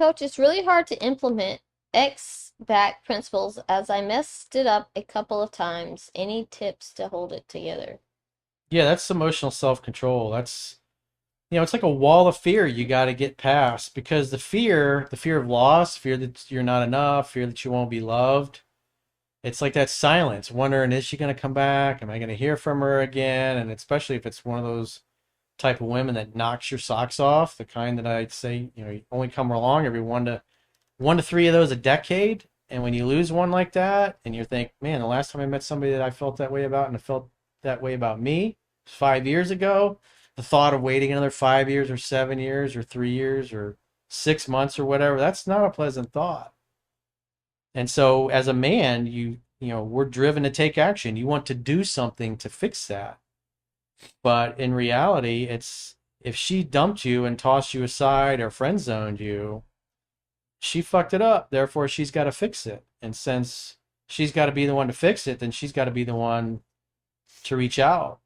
Coach, it's really hard to implement X-back principles as I messed it up a couple of times. Any tips to hold it together? Yeah, that's emotional self-control. It's like a wall of fear you got to get past because the fear of loss, fear that you're not enough, fear that you won't be loved. It's like that silence, wondering, is she going to come back? Am I going to hear from her again? And especially if it's one of those type of women that knocks your socks off, the kind that I'd say, you only come along every 1 to 3 of those a decade. And when you lose one like that, and you think, man, the last time I met somebody that I felt that way about and I felt that way about me was 5 years ago, the thought of waiting another 5 years or 7 years or 3 years or 6 months or whatever, that's not a pleasant thought. And so as a man, we're driven to take action. You want to do something to fix that. But in reality, it's if she dumped you and tossed you aside or friend zoned you, she fucked it up. Therefore, she's got to fix it. And since she's got to be the one to fix it, then she's got to be the one to reach out.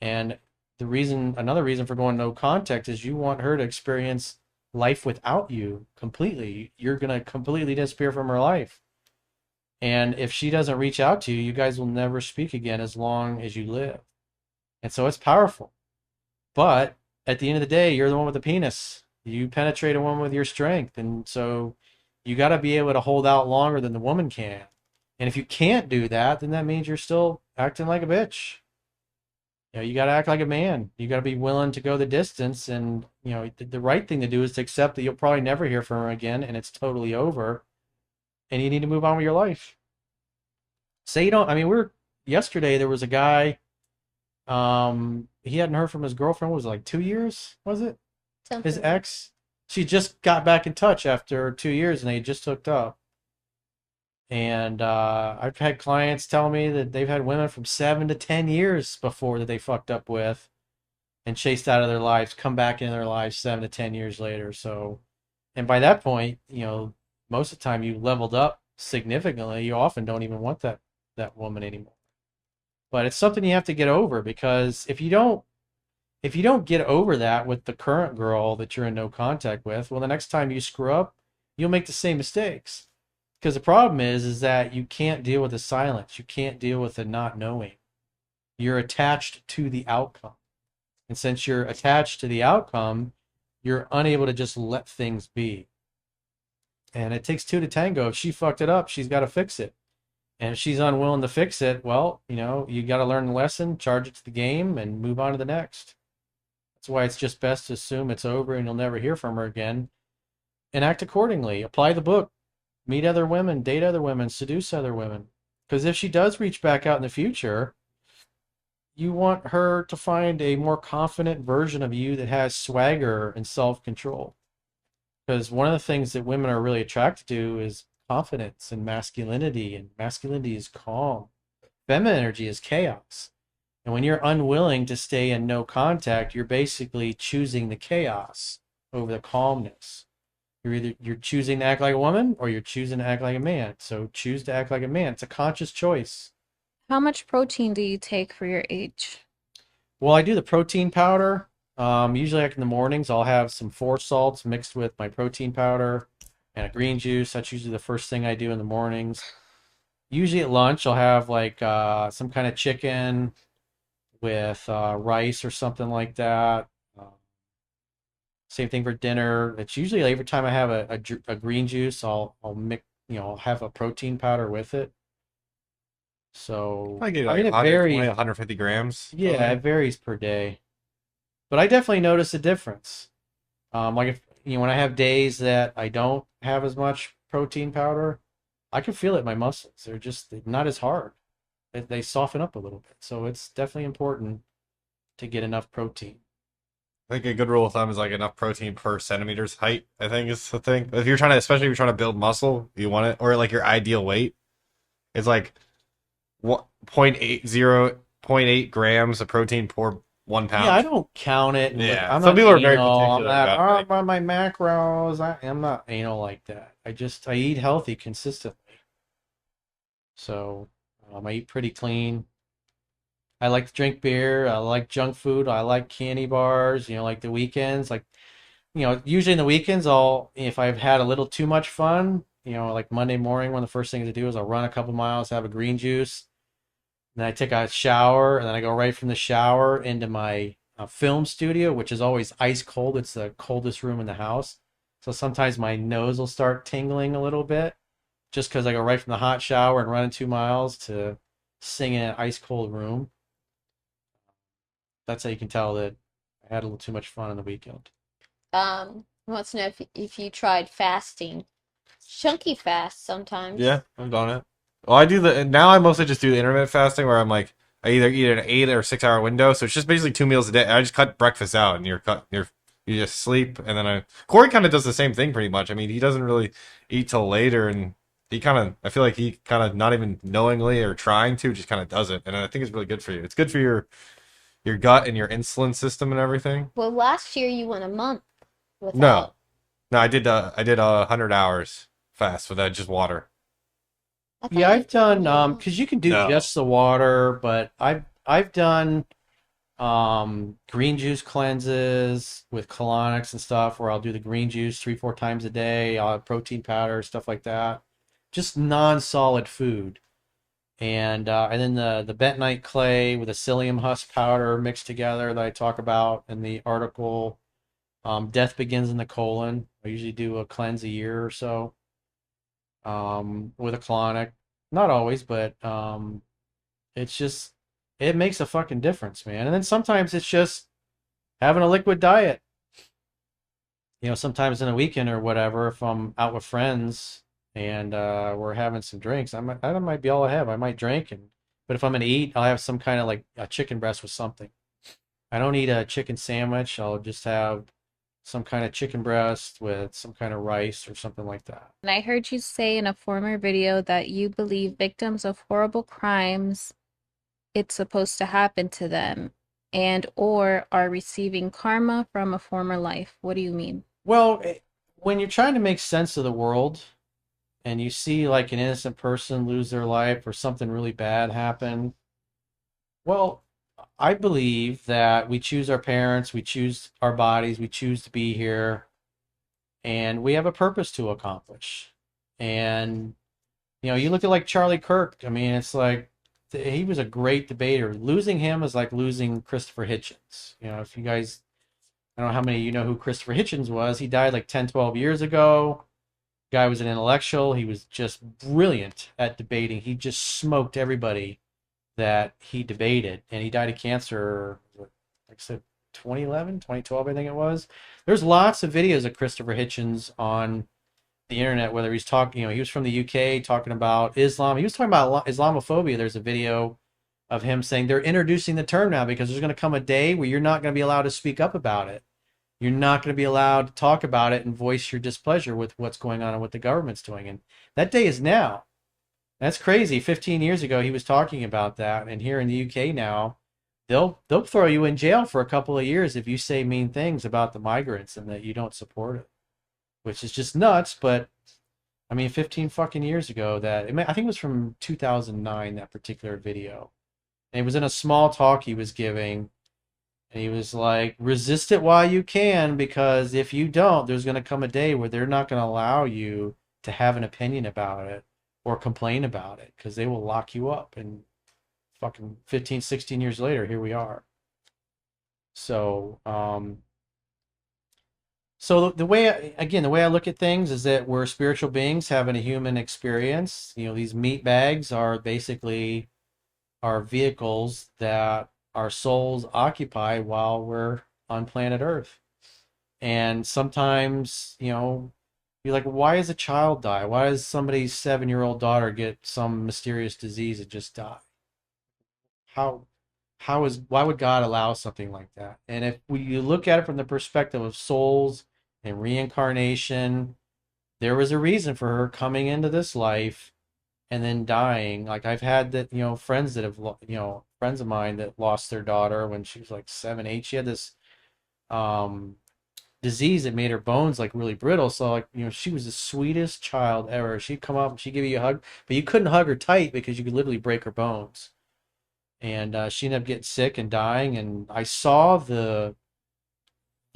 And another reason for going no contact is you want her to experience life without you completely. You're going to completely disappear from her life. And if she doesn't reach out to you, you guys will never speak again as long as you live. And so it's powerful. But at the end of the day, you're the one with the penis. You penetrate a woman with your strength. And so you got to be able to hold out longer than the woman can. And if you can't do that, then that means you're still acting like a bitch. You got to act like a man. You got to be willing to go the distance. And, the right thing to do is to accept that you'll probably never hear from her again and it's totally over. And you need to move on with your life. Say you don't, I mean, yesterday there was a guy, he hadn't heard from his girlfriend, what was it, like 2 years, was it? His Something like ex. She just got back in touch after 2 years and they just hooked up. And I've had clients tell me that they've had women from 7 to 10 years before that they fucked up with and chased out of their lives, come back into their lives 7 to 10 years later. So, and by that point, most of the time you leveled up significantly. You often don't even want that woman anymore. But it's something you have to get over because if you don't get over that with the current girl that you're in no contact with, well, the next time you screw up, you'll make the same mistakes. Because the problem is that you can't deal with the silence. You can't deal with the not knowing. You're attached to the outcome. And since you're attached to the outcome, you're unable to just let things be. And it takes two to tango. If she fucked it up, she's got to fix it. And if she's unwilling to fix it, well, you got to learn the lesson, charge it to the game, and move on to the next. That's why it's just best to assume it's over and you'll never hear from her again and act accordingly. Apply the book, meet other women, date other women, seduce other women. Because if she does reach back out in the future, you want her to find a more confident version of you that has swagger and self-control. Because one of the things that women are really attracted to is confidence and masculinity is calm. Feminine energy is chaos. And when you're unwilling to stay in no contact, you're basically choosing the chaos over the calmness. You're choosing to act like a woman or you're choosing to act like a man. So choose to act like a man. It's a conscious choice. How much protein do you take for your age? Well, I do the protein powder. Usually like in the mornings, I'll have some 4 salts mixed with my protein powder and a green juice. That's usually the first thing I do in the mornings. Usually at lunch, I'll have like some kind of chicken with rice or something like that. Uh, Same thing for dinner. It's usually every time I have a green juice, I'll mix, I'll have a protein powder with it. So I get I like mean, it 120, varies. 150 grams of Yeah, it. it varies per day, but I definitely notice a difference. Like if when I have days that I don't have as much protein powder, I can feel it in my muscles. They're not as hard. They soften up a little bit. So it's definitely important to get enough protein. I think a good rule of thumb is like enough protein per centimeter's height, I think is the thing. If you're trying to, especially if you're trying to build muscle, you want it, or like your ideal weight, it's like what 0.80, 0.8 grams of protein per one Yeah, I pound. don't count it, and Yeah. I'm Some not people are very anal. I'm particular not. about Oh, like about my macros. I'm not anal like that. I eat healthy consistently. So I eat pretty clean. I like to drink beer. I like junk food. I like candy bars. Like the weekends. Like usually in the weekends, if I've had a little too much fun, like Monday morning, one of the first things to do is I'll run a couple miles, have a green juice, then I take a shower, and then I go right from the shower into my film studio, which is always ice cold. It's the coldest room in the house. So sometimes my nose will start tingling a little bit just because I go right from the hot shower and running 2 miles to sing in an ice cold room. That's how you can tell that I had a little too much fun on the weekend. Wants to know if you tried fasting. Chunky fast sometimes. Yeah, I've done it. Well, I do now. I mostly just do the intermittent fasting, where I'm like, I either eat an 8 or 6 hour window, so it's just basically 2 meals a day. I just cut breakfast out, and you just sleep, and then Corey kind of does the same thing pretty much. I mean, he doesn't really eat till later, and I feel like he kind of not even knowingly or trying to, just kind of does it, and I think it's really good for you. It's good for your gut and your insulin system and everything. Well, last year you went a month No, without. no, I did 100 hours fast with just water. I Yeah, thought you I've done did a month. because you can do No. just the water, but I've done green juice cleanses with colonics and stuff where I'll do the green juice 3, 4 times a day. I'll have protein powder, stuff like that. Just non-solid food. And then the bentonite clay with a psyllium husk powder mixed together that I talk about in the article. Death begins in the colon. I usually do a cleanse a year or so with a colonic. Not always, but it's just it makes a fucking difference, man. And then sometimes it's just having a liquid diet. Sometimes in a weekend or whatever, if I'm out with friends and we're having some drinks, that might be all I have. I might drink, but if I'm gonna eat, I'll have some kind of like a chicken breast with something. I don't eat a chicken sandwich. I'll just have some kind of chicken breast with some kind of rice or something like that. And I heard you say in a former video that you believe victims of horrible crimes, it's supposed to happen to them and or are receiving karma from a former life. What do you mean? Well, when you're trying to make sense of the world and you see like an innocent person lose their life or something really bad happen, well, I believe that we choose our parents, we choose our bodies, we choose to be here, and we have a purpose to accomplish. And you look at like Charlie Kirk. I mean, it's like he was a great debater. Losing him is like losing Christopher Hitchens. If you guys, I don't know how many of you know who Christopher Hitchens was. He died like 10, 12 years ago. Guy was an intellectual. He was just brilliant at debating. He just smoked everybody that he debated, and he died of cancer, like I said, 2011, 2012, I think it was. There's lots of videos of Christopher Hitchens on the internet, whether he's talking, he was from the UK talking about Islam. He was talking about Islamophobia. There's a video of him saying they're introducing the term now because there's going to come a day where you're not going to be allowed to speak up about it. You're not going to be allowed to talk about it and voice your displeasure with what's going on and what the government's doing. And that day is now. That's crazy. 15 years ago, he was talking about that. And here in the UK now, they'll throw you in jail for a couple of years if you say mean things about the migrants and that you don't support it, which is just nuts. But I mean, 15 fucking years ago, I think it was from 2009, that particular video. And it was in a small talk he was giving. And he was like, resist it while you can, because if you don't, there's going to come a day where they're not going to allow you to have an opinion about it or complain about it because they will lock you up. And fucking 15, 16 years later, here we are. So, the way I look at things is that we're spiritual beings having a human experience. These meat bags are basically our vehicles that our souls occupy while we're on planet Earth. And sometimes, you're like, why does a child die? Why does somebody's 7-year-old daughter get some mysterious disease and just die? How why would God allow something like that? And if you look at it from the perspective of souls and reincarnation, there was a reason for her coming into this life and then dying. Like I've had that, friends that have, friends of mine that lost their daughter when she was like 7, 8. She had this disease that made her bones like really brittle. So like, she was the sweetest child ever. She'd come up and she'd give you a hug, but you couldn't hug her tight because you could literally break her bones. And she ended up getting sick and dying. And I saw the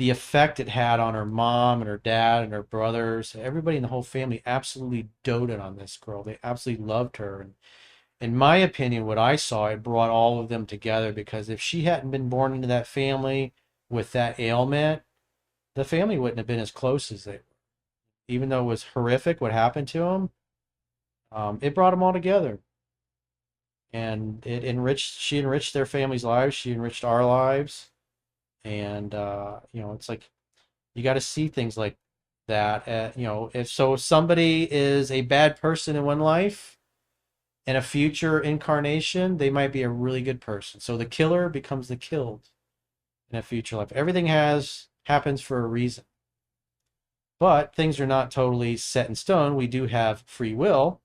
the effect it had on her mom and her dad and her brothers. Everybody in the whole family absolutely doted on this girl. They absolutely loved her. And in my opinion, what I saw, it brought all of them together, because if she hadn't been born into that family with that ailment, the family wouldn't have been as close as they were. Even though it was horrific what happened to them, it brought them all together. And she enriched their families' lives. She enriched our lives. And, it's like, you got to see things like that. If somebody is a bad person in one life, in a future incarnation, they might be a really good person. So the killer becomes the killed in a future life. Everything happens for a reason. But things are not totally set in stone. We do have free will.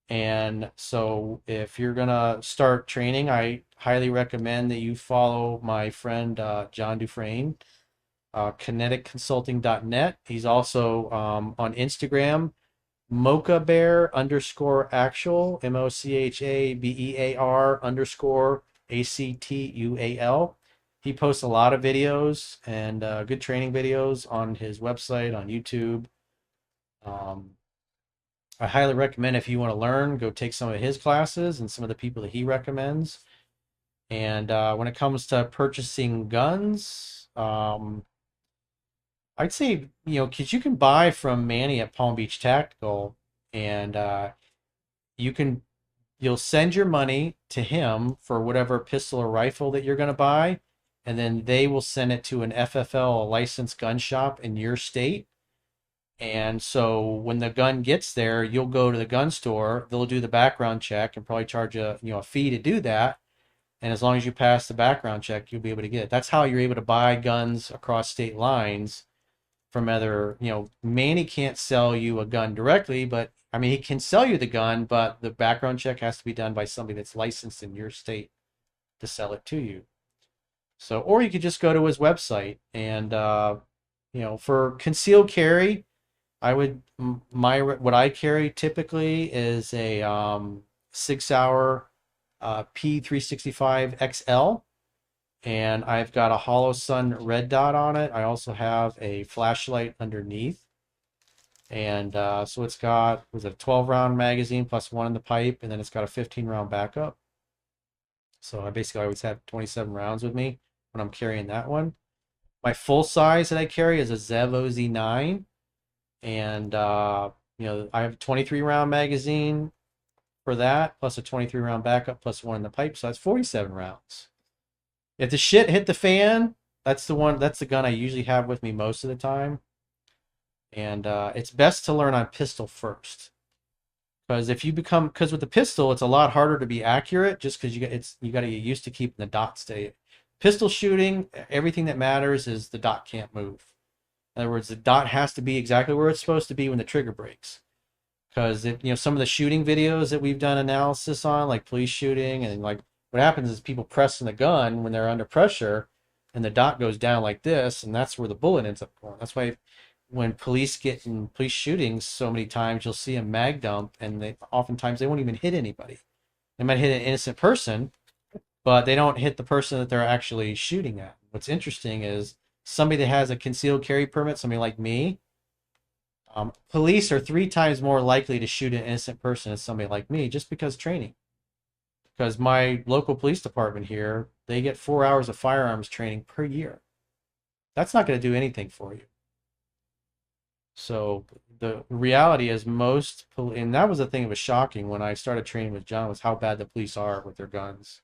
And so if you're going to start training, I highly recommend that you follow my friend John Dufresne, kineticconsulting.net. He's also on Instagram, mochabear_actual, MOCHABEAR_ACTUAL. He posts a lot of videos and good training videos on his website, on YouTube. I highly recommend, if you want to learn, go take some of his classes and some of the people that he recommends. And when it comes to purchasing guns, I'd say, because you can buy from Manny at Palm Beach Tactical, and you'll send your money to him for whatever pistol or rifle that you're going to buy, and then they will send it to an FFL, a licensed gun shop in your state. And so when the gun gets there, you'll go to the gun store, they'll do the background check and probably charge a fee to do that. And as long as you pass the background check, you'll be able to get it. That's how you're able to buy guns across state lines from other, Manny can't sell you a gun directly, but I mean, he can sell you the gun, but the background check has to be done by somebody that's licensed in your state to sell it to you. So, or you could just go to his website and, for concealed carry, what I carry typically is a 6 hour P365 XL, and I've got a Hollow Sun red dot on it. I also have a flashlight underneath, and so it's got a 12-round magazine plus one in the pipe, and then it's got a 15-round backup. So I basically always have 27 rounds with me when I'm carrying that one. My full size that I carry is a Zev OZ9. And, I have a 23-round magazine for that, plus a 23-round backup, plus one in the pipe. So that's 47 rounds. If the shit hit the fan, that's the gun I usually have with me most of the time. And it's best to learn on pistol first. Because with the pistol, it's a lot harder to be accurate, just because you got to get used to keeping the dot steady. Pistol shooting, everything that matters is the dot can't move. In other words, the dot has to be exactly where it's supposed to be when the trigger breaks. Because some of the shooting videos that we've done analysis on, like police shooting, and like what happens is people pressing the gun when they're under pressure, and the dot goes down like this, and that's where the bullet ends up going. That's why when police get in police shootings, so many times you'll see a mag dump, and oftentimes they won't even hit anybody. They might hit an innocent person, but they don't hit the person that they're actually shooting at. What's interesting is somebody that has a concealed carry permit, somebody like me, police are 3 times more likely to shoot an innocent person than somebody like me, just because training. Because my local police department here, they get 4 hours of firearms training per year. That's not going to do anything for you. So the reality is and that was the thing that was shocking when I started training with John, was how bad the police are with their guns.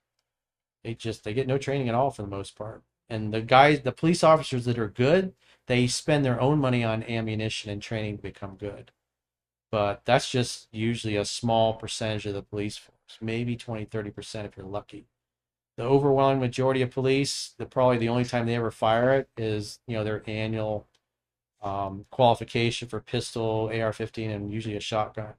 They get no training at all for the most part. And the police officers that are good, they spend their own money on ammunition and training to become good. But that's just usually a small percentage of the police force, maybe 20-30% if you're lucky. The overwhelming majority of police, probably the only time they ever fire it is, their annual qualification for pistol, AR-15, and usually a shotgun.